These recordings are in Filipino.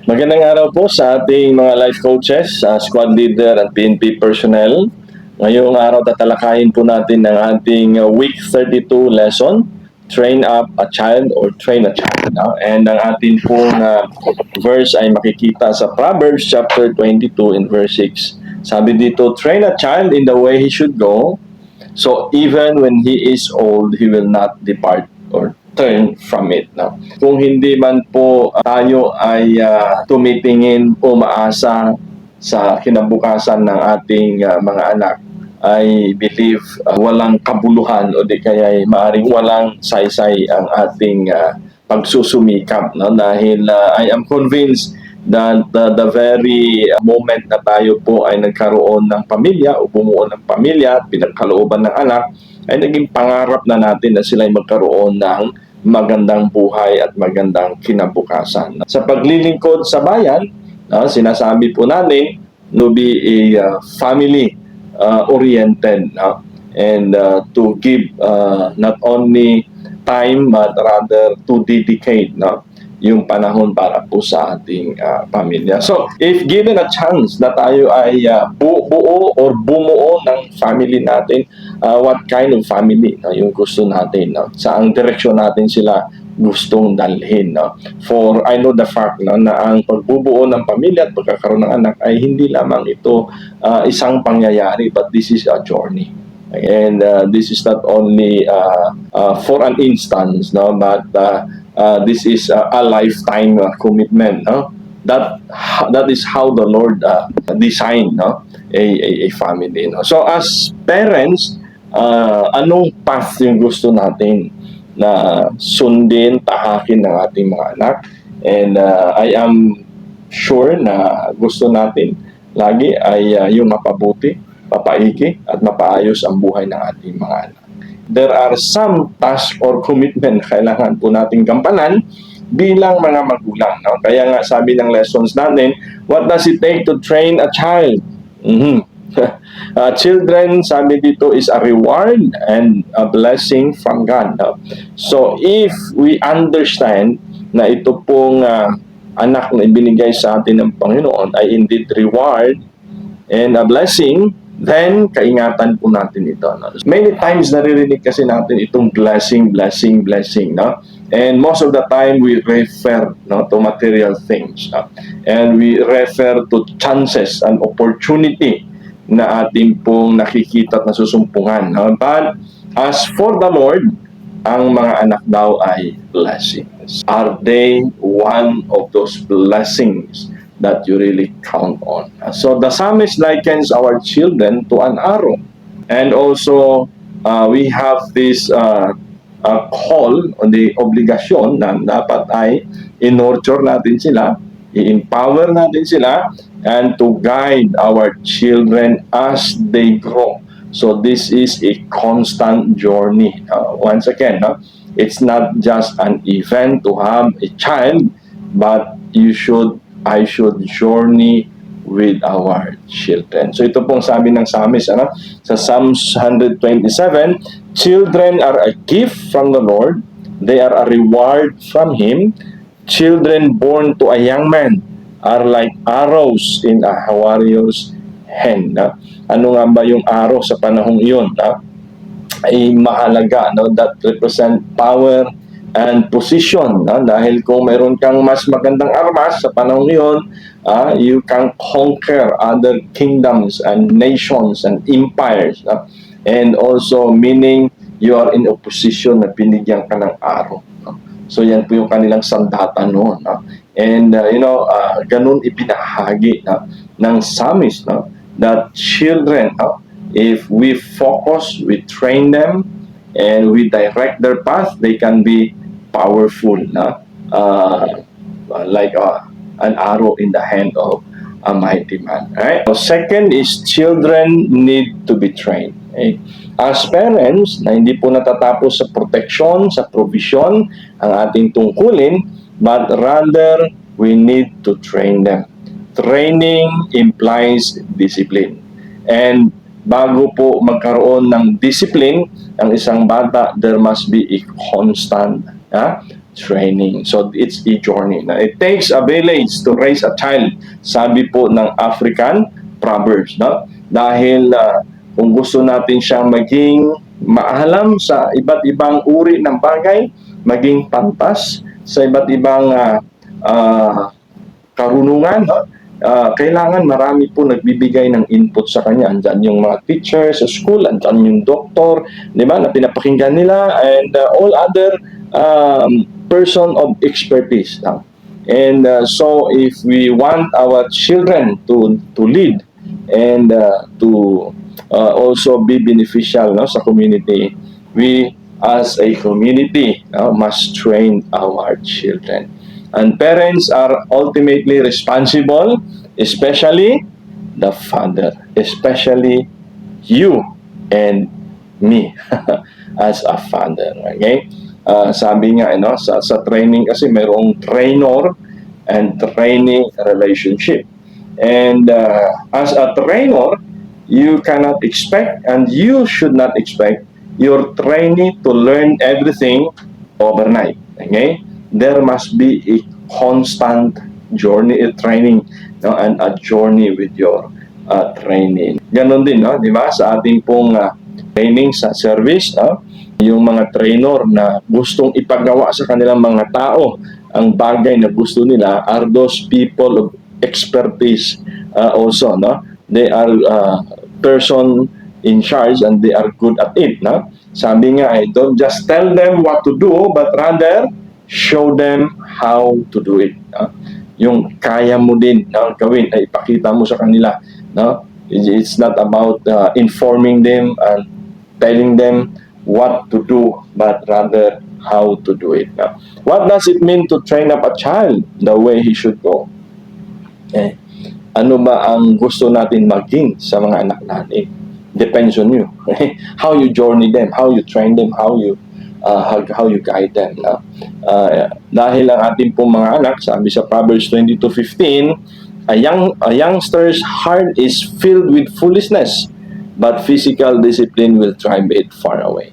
Magandang araw po sa ating mga life coaches, squad leader at PNP personnel. Ngayong araw tatalakayin po natin ang ating week 32 lesson, Train Up a Child or Train a Child. And ang ating pong verse ay makikita sa Proverbs chapter 22 in verse 6. Sabi dito, train a child in the way he should go, so even when he is old, he will not depart or turn from it. No? Kung hindi man po tayo ay tumitingin, umaasa sa kinabukasan ng ating mga anak, I believe walang kabuluhan o di kaya ay maaaring walang saysay ang ating pagsusumikap. No? Dahil I am convinced that the very moment na tayo po ay nagkaroon ng pamilya o bumuo ng pamilya at pinagkalooban ng anak, ay naging pangarap na natin na sila ay magkaroon ng magandang buhay at magandang kinabukasan. Sa paglilingkod sa bayan, sinasabi po natin to be a family oriented and to give not only time but rather to dedicate yung panahon para po sa ating pamilya. So, if given a chance na tayo ay buo or bumuo ng family natin, what kind of family yung gusto natin? Saang direksyon natin sila gustong dalhin? For I know the fact na ang pagbubuo ng pamilya at pagkakaroon ng anak ay hindi lamang ito isang pangyayari, but this is a journey. And this is not only for an instance, but this is a lifetime commitment. That is how the Lord designed a family. So as parents, anong path yung gusto natin na sundin, tahakin ng ating mga anak? And I am sure na gusto natin lagi ay yung mapabuti, mapaiki at mapaayos ang buhay ng ating mga anak. There are some tasks or commitment na kailangan po nating gampanan bilang mga magulang. Kaya nga sabi ng lessons natin, what does it take to train a child? Children, sabi dito, is a reward and a blessing from God. So if we understand na ito pong anak na ibinigay sa atin ng Panginoon ay indeed reward and a blessing, then kaingatan po natin ito. Many times naririnig kasi natin itong blessing. And most of the time we refer to material things. And we refer to chances and opportunity na ating pong nakikita at nasusumpungan. But as for the Lord, ang mga anak daw ay blessings. Are they one of those blessings that you really count on? So the psalmist likens our children to an arrow. And also, we have this call o the obligasyon na dapat ay in-nurture natin sila, i-empower natin sila, and to guide our children as they grow. So this is a constant journey. Once again, it's not just an event to have a child, but I should journey with our children. So ito pong sabi ng psalmist sa Psalms 127, children are a gift from the Lord, they are a reward from Him. Children born to a young man are like arrows in a warrior's hand. Ano nga ba yung arrow sa panahong iyon? Ay mahalaga, that represent power and position. Dahil kung mayroon kang mas magandang armas sa panahon yun, you can conquer other kingdoms and nations and empires. And also meaning you are in a position na binigyan ka ng araw. So yan po yung kanilang sandata noon. And ganun ipinahagi ng psalmist that children, if we focus, we train them, and we direct their path, they can be powerful, like an arrow in the hand of a mighty man. Right? So second is children need to be trained. Okay? As parents, na hindi po natatapos sa protection, sa provision, ang ating tungkulin, but rather we need to train them. Training implies discipline. And bago po magkaroon ng discipline ang isang bata, there must be a constant training. So it's a journey. Now, it takes a village to raise a child, sabi po ng African proverbs, no? Dahil kung gusto natin siyang maging maalam sa iba't ibang uri ng bagay, maging pantas sa iba't ibang karunungan, no? Kailangan marami po nagbibigay ng input sa kanya. Andyan yung mga teachers sa school, andyan yung doktor, di ba, na pinapakinggan nila, and all other person of expertise. And so if we want our children to lead and to also be beneficial, no, sa community, we as a community must train our children. And parents are ultimately responsible, especially the father, especially you and me as a father. Okay? Sabi nga, sa training kasi mayroong trainer and trainee relationship. And as a trainer, you cannot expect, and you should not expect, your trainee to learn everything overnight. Okay? There must be a constant journey, training, no, and a journey with your training. Ganon din, no, di ba? Sa ating pong training sa service, no, yung mga trainer na gustong ipagawa sa kanilang mga tao ang bagay na gusto nila are those people of expertise also, no? They are person in charge and they are good at it, no? Sabi nga, don't just tell them what to do, but rather show them how to do it. No? Yung kaya mo din gawin ay ipakita mo sa kanila. No? It's not about informing them and telling them what to do, but rather how to do it. No? What does it mean to train up a child the way he should go? Ano ba ang gusto natin maging sa mga anak natin? Depends on you. How you journey them, how you train them, how you guide them. No? Dahil ang ating pong mga anak, sabi sa Proverbs 22:15, a youngster's heart is filled with foolishness, but physical discipline will drive it far away.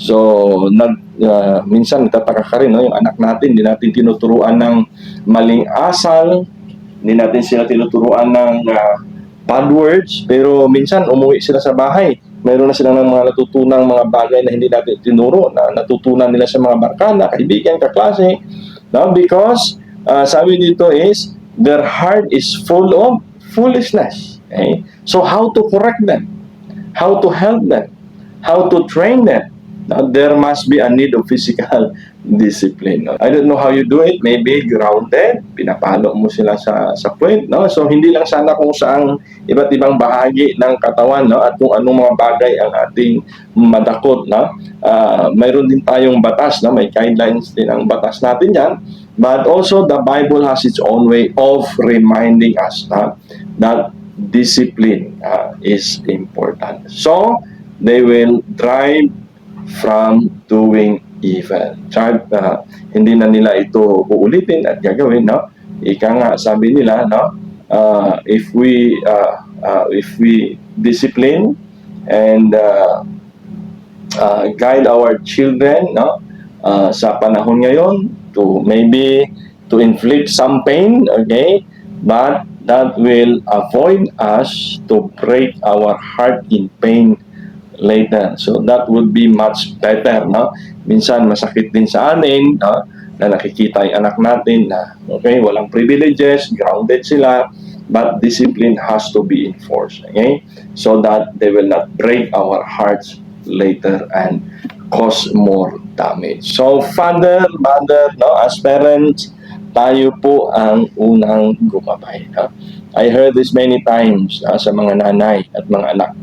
So, minsan natataka ka rin, no? Yung anak natin, hindi natin tinuturuan ng maling asal, hindi natin sila tinuturuan ng bad words, pero minsan umuwi sila sa bahay. Mayroon na silang mga natutunang mga bagay na hindi natin tinuro, na natutunan nila sa mga barkada, kaibigan, kaklase. No? Because, sabi dito is, their heart is full of foolishness. Okay? So, how to correct them? How to help them? How to train them? Now, there must be a need of physical discipline. No? I don't know how you do it. Maybe grounded, pinapalo mo sila sa point. No? So, hindi lang sana kung saang iba't ibang bahagi ng katawan, no? At kung anong mga bagay ang ating madakot. No? Mayroon din tayong batas. No? May guidelines din ang batas natin yan. But also, the Bible has its own way of reminding us that discipline is important. So, they will drive from doing evil. Hindi na nila ito uulitin at gagawin, no? Ika nga, sabi nila, no? If we discipline and guide our children, no? Sa panahon ngayon, to maybe to inflict some pain, okay? But that will avoid us to break our heart in pain later. So that would be much better, no? Minsan masakit din sa anin, no? Na nakikita yung anak natin na okay, walang privileges, grounded sila, but discipline has to be enforced, okay? So that they will not break our hearts later and cause more damage. So father, mother, no, as parents, tayo po ang unang gumabay. No? I heard this many times sa mga nanay at mga anak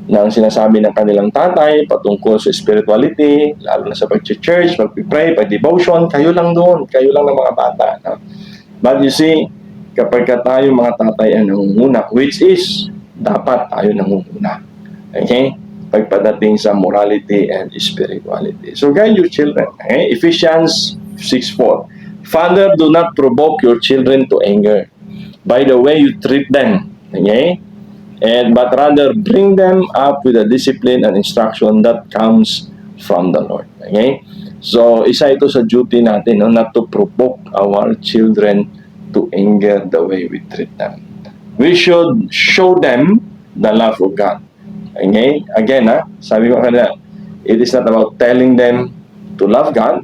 na ang sinasabi ng kanilang tatay patungkol sa spirituality, lalo na sa pag-church, pag-pray, pag-devotion, kayo lang doon, kayo lang ng mga bata. No? But you see, kapag tayo mga tatay ang nangunguna, which is, dapat tayo nangunguna. Okay? Pagpadating sa morality and spirituality. So guide your children. Okay? Ephesians 6:4. Father, do not provoke your children to anger by the way you treat them. Okay? But rather bring them up with a discipline and instruction that comes from the Lord. Okay? So, isa ito sa duty natin, no? Not to provoke our children to anger the way we treat them. We should show them the love of God. Okay? Again, sabi ko kanina, it is not about telling them to love God,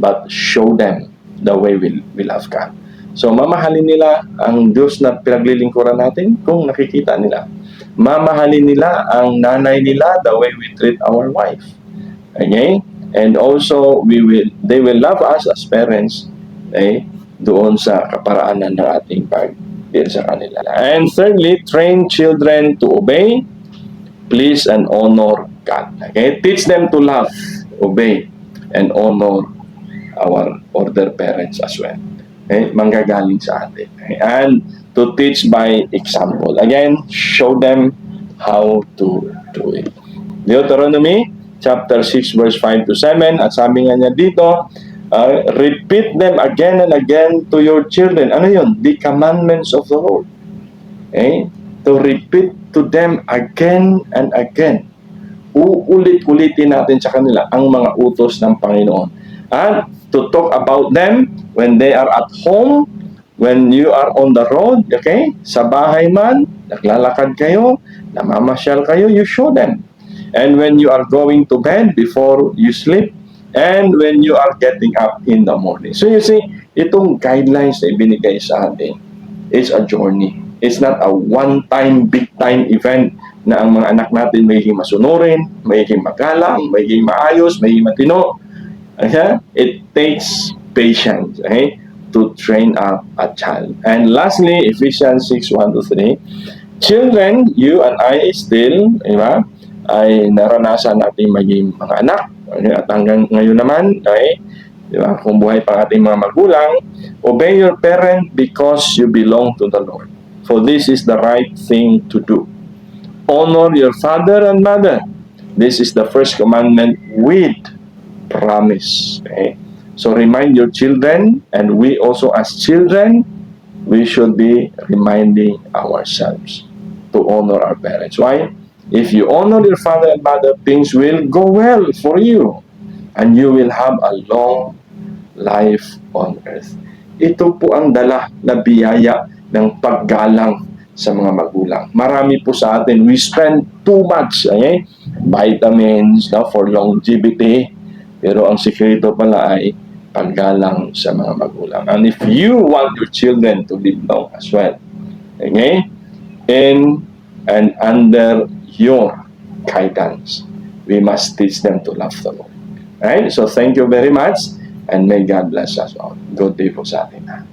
but show them the way we love God. So, mamahalin nila ang Diyos na pinaglilingkuran natin kung nakikita nila. Mamahalin nila ang nanay nila the way we treat our wife. Okay? And also, they will love us as parents, doon sa kaparaanan ng ating pag-deal sa kanila. And thirdly, train children to obey, please, and honor God. Okay? Teach them to love, obey, and honor our their parents as well. Okay? Manggagaling sa atin. Okay? And to teach by example. Again, show them how to do it. Deuteronomy chapter 6 verse 5 to 7, at sabi nga niya dito, repeat them again and again to your children. Ano yun? The commandments of the Lord. Okay? To repeat to them again and again. Uulit-ulitin natin sa kanila ang mga utos ng Panginoon. And to talk about them when they are at home, when you are on the road, okay? Sa bahay man, naglalakad kayo, namamasyal kayo, you show them. And when you are going to bed before you sleep, and when you are getting up in the morning. So you see, itong guidelines na ibinigay sa atin, it's a journey. It's not a one-time, big-time event na ang mga anak natin magiging masunurin, magiging magalang, magiging maayos, magiging matino. Okay? It takes patience, okay, to train up a child. And lastly, Ephesians 6:1-3, children, you and I still, diba, ay naranasan natin maging mga anak. At hanggang ngayon naman, okay, diba, kung buhay pa ating mga magulang, obey your parent because you belong to the Lord. For this is the right thing to do. Honor your father and mother. This is the first commandment with promise. Okay? So remind your children, and we also as children, we should be reminding ourselves to honor our parents. Why? If you honor your father and mother, things will go well for you, and you will have a long life on earth. Ito po ang dala na biyaya ng paggalang sa mga magulang. Marami po sa atin, we spend too much, okay? Vitamins, for longevity, pero ang sikreto pala ay paggalang sa mga magulang. And if you want your children to live long as well, okay? In and under your guidance, we must teach them to love the Lord. Alright? So thank you very much, and may God bless us all. Good day po sa atin.